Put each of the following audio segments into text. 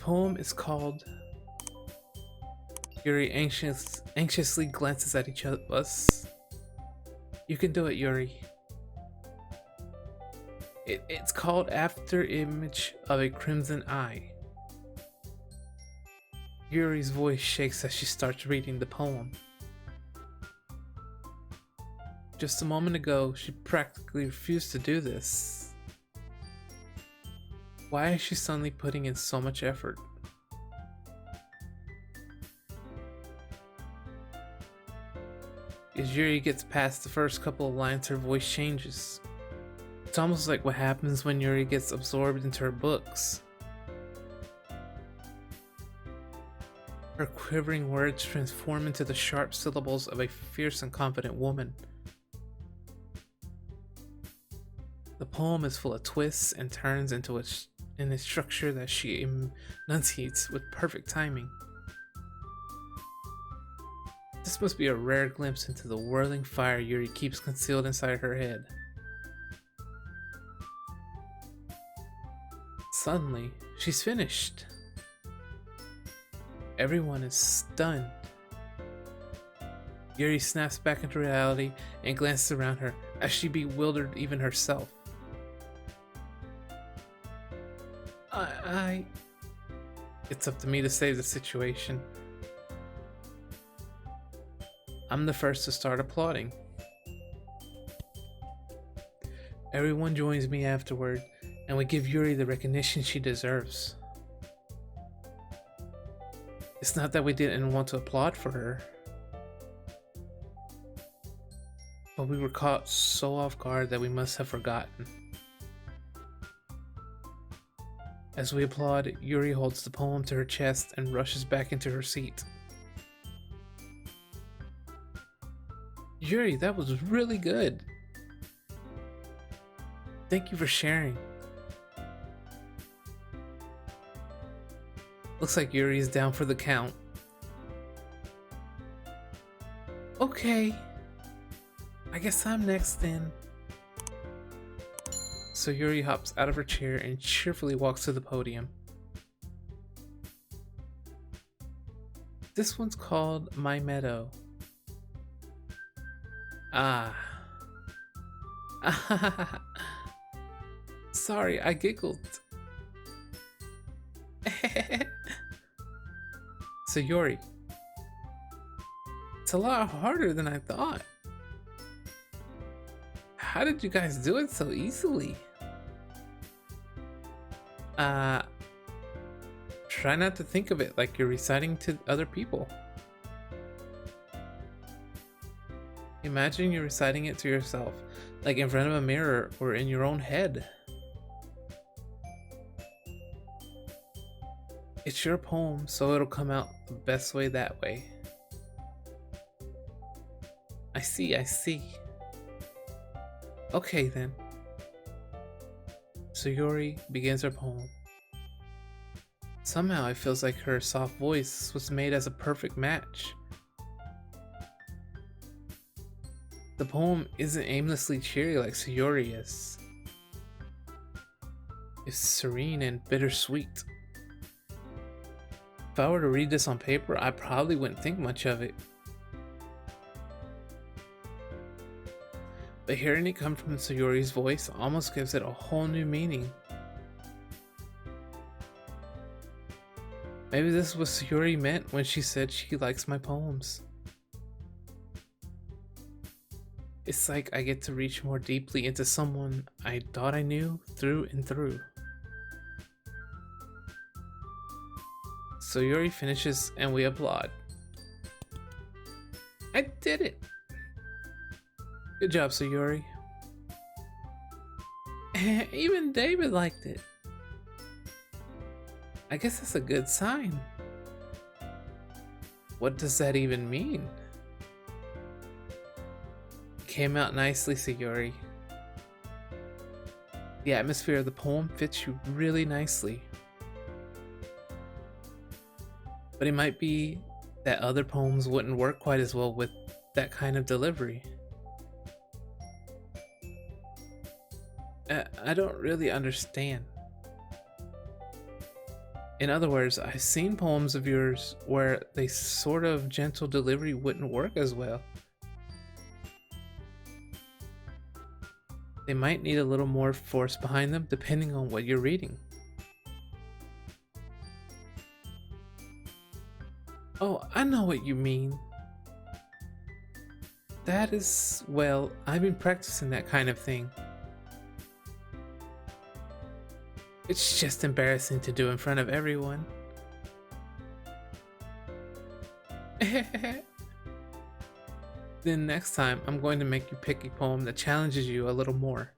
poem is called Yuri anxiously glances at each of us. You can do it, Yuri. It's called After Image of a Crimson Eye. Yuri's voice shakes as she starts reading the poem. Just a moment ago, she practically refused to do this. Why is she suddenly putting in so much effort? As Yuri gets past the first couple of lines, her voice changes. It's almost like what happens when Yuri gets absorbed into her books. Her quivering words transform into the sharp syllables of a fierce and confident woman. The poem is full of twists and turns in a structure that she enunciates with perfect timing. This must be a rare glimpse into the whirling fire Yuri keeps concealed inside her head. Suddenly, she's finished. Everyone is stunned. Yuri snaps back into reality and glances around her as she bewildered even herself. It's up to me to save the situation. I'm the first to start applauding. Everyone joins me afterward, and we give Yuri the recognition she deserves. It's not that we didn't want to applaud for her, but we were caught so off guard that we must have forgotten. As we applaud, Yuri holds the poem to her chest and rushes back into her seat. Yuri, that was really good. Thank you for sharing. Looks like Yuri is down for the count. Okay, I guess I'm next then. So Yuri hops out of her chair and cheerfully walks to the podium. This one's called My Meadow. Ah. Sorry, I giggled. So Yuri, it's a lot harder than I thought. How did you guys do it so easily? Try not to think of it like you're reciting to other people. Imagine you're reciting it to yourself, like in front of a mirror or in your own head. It's your poem, so it'll come out the best way that way. I see. Okay then. So Yuri begins her poem. Somehow it feels like her soft voice was made as a perfect match. The poem isn't aimlessly cheery like Sayori is. It's serene and bittersweet. If I were to read this on paper, I probably wouldn't think much of it. But hearing it come from Sayori's voice almost gives it a whole new meaning. Maybe this is what Sayori meant when she said she likes my poems. It's like I get to reach more deeply into someone I thought I knew through and through. Sayori finishes and we applaud. I did it! Good job, Sayori. Even David liked it. I guess that's a good sign. What does that even mean? Came out nicely, Sayori. The atmosphere of the poem fits you really nicely. But it might be that other poems wouldn't work quite as well with that kind of delivery. I don't really understand. In other words, I've seen poems of yours where they sort of gentle delivery wouldn't work as well. They might need a little more force behind them depending on what you're reading. Oh, I know what you mean. That is, well, I've been practicing that kind of thing. It's just embarrassing to do in front of everyone. Then next time, I'm going to make you pick a poem that challenges you a little more.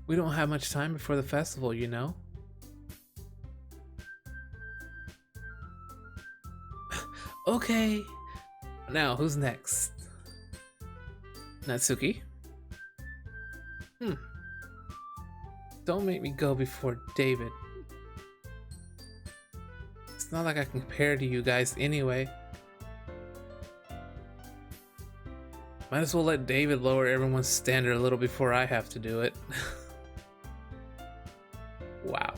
We don't have much time before the festival, you know? Okay. Now, who's next? Natsuki? Don't make me go before David. It's not like I can compare to you guys anyway. Might as well let David lower everyone's standard a little before I have to do it. Wow.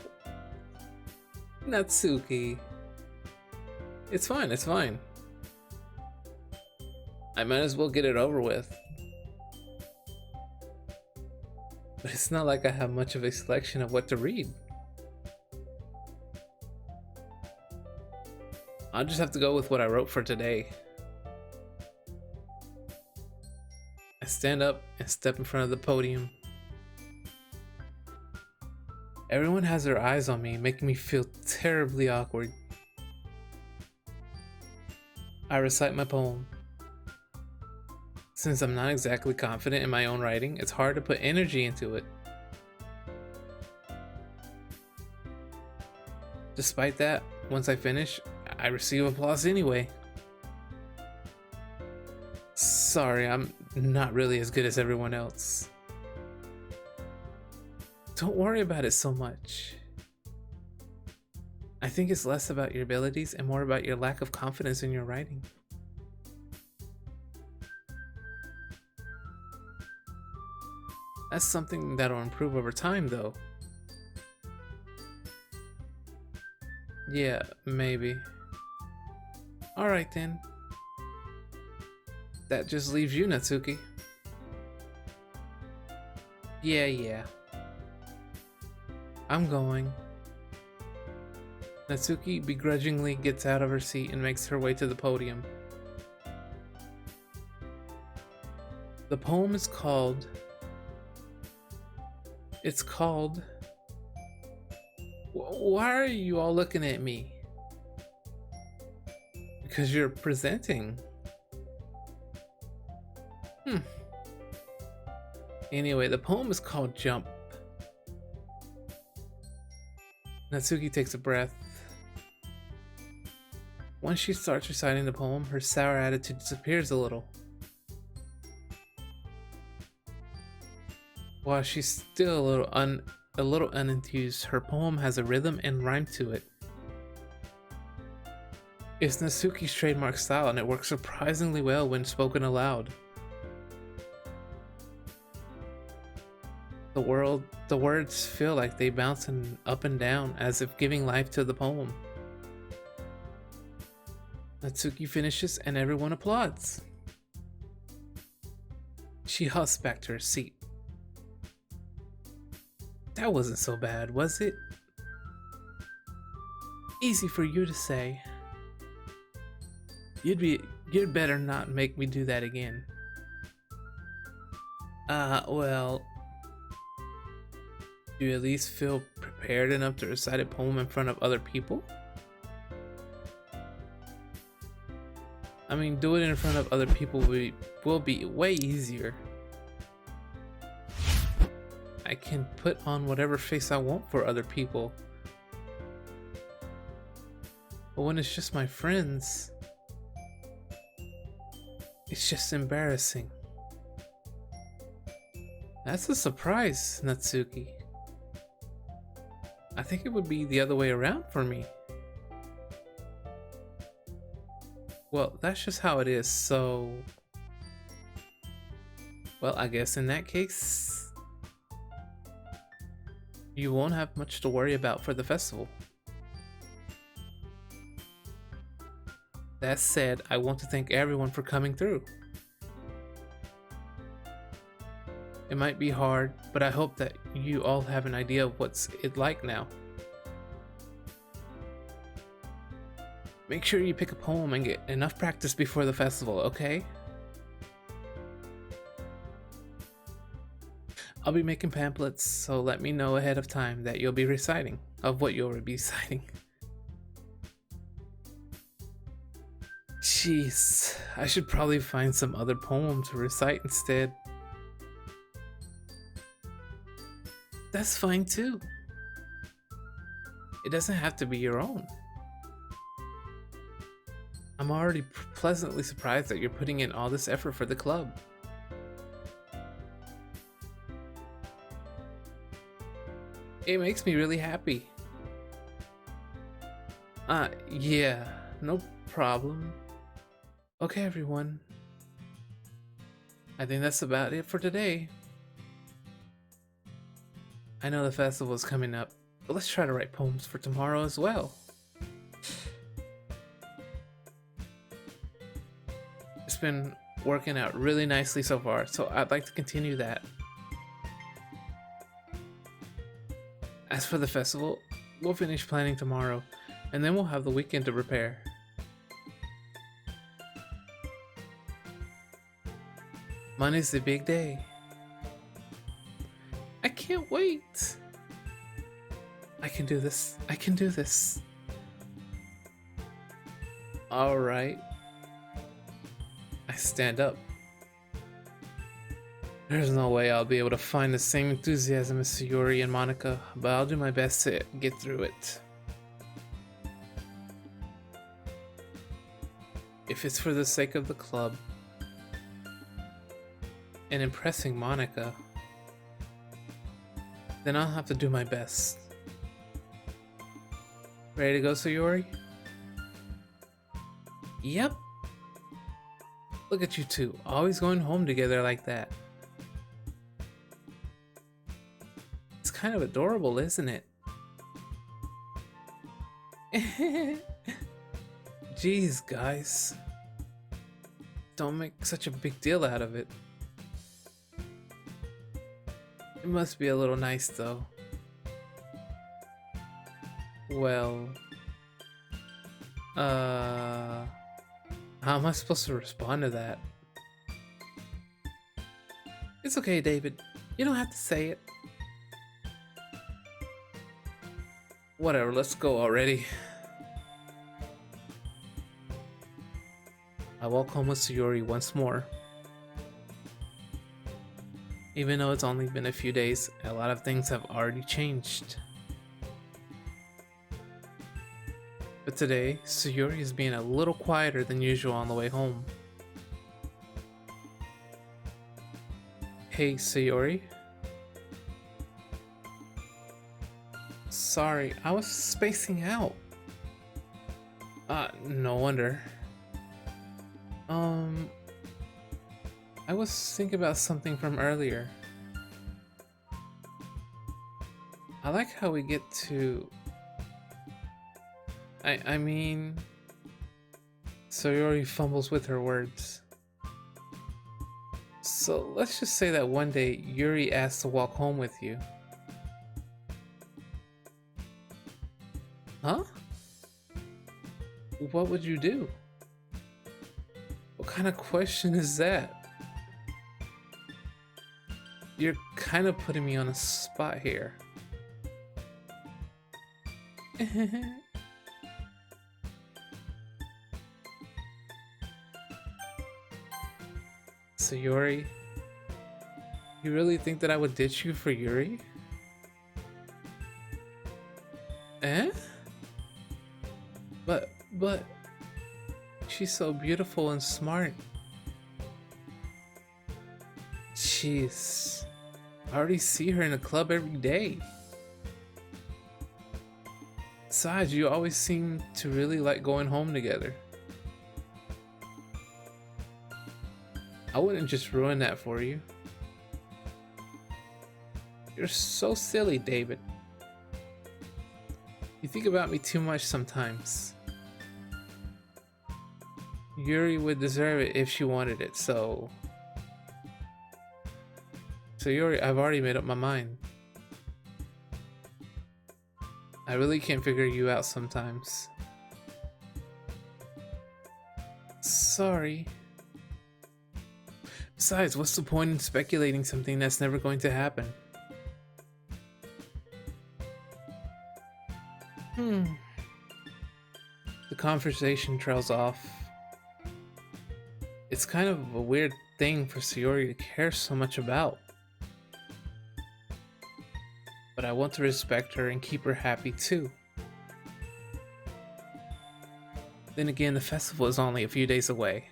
Natsuki. It's fine, it's fine. I might as well get it over with. But it's not like I have much of a selection of what to read. I'll just have to go with what I wrote for today. I stand up and step in front of the podium. Everyone has their eyes on me, making me feel terribly awkward. I recite my poem. Since I'm not exactly confident in my own writing, it's hard to put energy into it. Despite that, once I finish, I receive applause anyway. Sorry, I'm not really as good as everyone else. Don't worry about it so much. I think it's less about your abilities and more about your lack of confidence in your writing. That's something that'll improve over time, though. Yeah, maybe. Alright then. That just leaves you, Natsuki. Yeah. I'm going. Natsuki begrudgingly gets out of her seat and makes her way to the podium. The poem is called... Why are you all looking at me? Because you're presenting. Anyway, the poem is called Jump. Natsuki takes a breath. Once she starts reciting the poem, her sour attitude disappears a little. While she's still a little unenthused, her poem has a rhythm and rhyme to it. It's Natsuki's trademark style, and it works surprisingly well when spoken aloud. The words feel like they bounce up and down, as if giving life to the poem. Natsuki finishes and everyone applauds. She husks back to her seat. That wasn't so bad, was it? Easy for you to say. You'd better not make me do that again. Well, do you at least feel prepared enough to recite a poem in front of other people? I mean, doing it in front of other people will be way easier. I can put on whatever face I want for other people. But when it's just my friends, it's just embarrassing. That's a surprise, Natsuki. I think it would be the other way around for me. Well, that's just how it is, so... Well, I guess in that case... You won't have much to worry about for the festival. That said, I want to thank everyone for coming through. It might be hard, but I hope that you all have an idea of what's it like now. Make sure you pick a poem and get enough practice before the festival, okay? I'll be making pamphlets, so let me know ahead of time that you'll be reciting, of what you'll be reciting. Jeez, I should probably find some other poem to recite instead. That's fine too. It doesn't have to be your own. I'm already pleasantly surprised that you're putting in all this effort for the club. It makes me really happy. Yeah, no problem. Okay, everyone. I think that's about it for today. I know the festival is coming up, but let's try to write poems for tomorrow as well. It's been working out really nicely so far, so I'd like to continue that. As for the festival, we'll finish planning tomorrow, and then we'll have the weekend to prepare. Monday's the big day. I can't wait. I can do this. I can do this. All right. I stand up. There's no way I'll be able to find the same enthusiasm as Sayori and Monica, but I'll do my best to get through it. If it's for the sake of the club and impressing Monica, then I'll have to do my best. Ready to go, Sayori? Yep. Look at you two, always going home together like that. It's kind of adorable, isn't it? Jeez, guys. Don't make such a big deal out of it. It must be a little nice, though. Well... How am I supposed to respond to that? It's okay, David. You don't have to say it. Whatever, let's go already. I walk home with Sayori once more. Even though it's only been a few days, a lot of things have already changed. But today, Sayori is being a little quieter than usual on the way home. Hey, Sayori. Sorry, I was spacing out. No wonder. I was thinking about something from earlier. I like how we get to... I mean... Sayori fumbles with her words. So let's just say that one day Yuri asked to walk home with you. Huh? What would you do? What kind of question is that? You're kind of putting me on a spot here. Sayori, you really think that I would ditch you for Yuri? Eh? But she's so beautiful and smart. Jeez, I already see her in the club every day. Besides, you always seem to really like going home together. I wouldn't just ruin that for you. You're so silly, David. You think about me too much sometimes. Yuri would deserve it if she wanted it, so... So Yuri, I've already made up my mind. I really can't figure you out sometimes. Sorry. Besides, what's the point in speculating something that's never going to happen? The conversation trails off. It's kind of a weird thing for Sayori to care so much about. But I want to respect her and keep her happy too. Then again, the festival is only a few days away.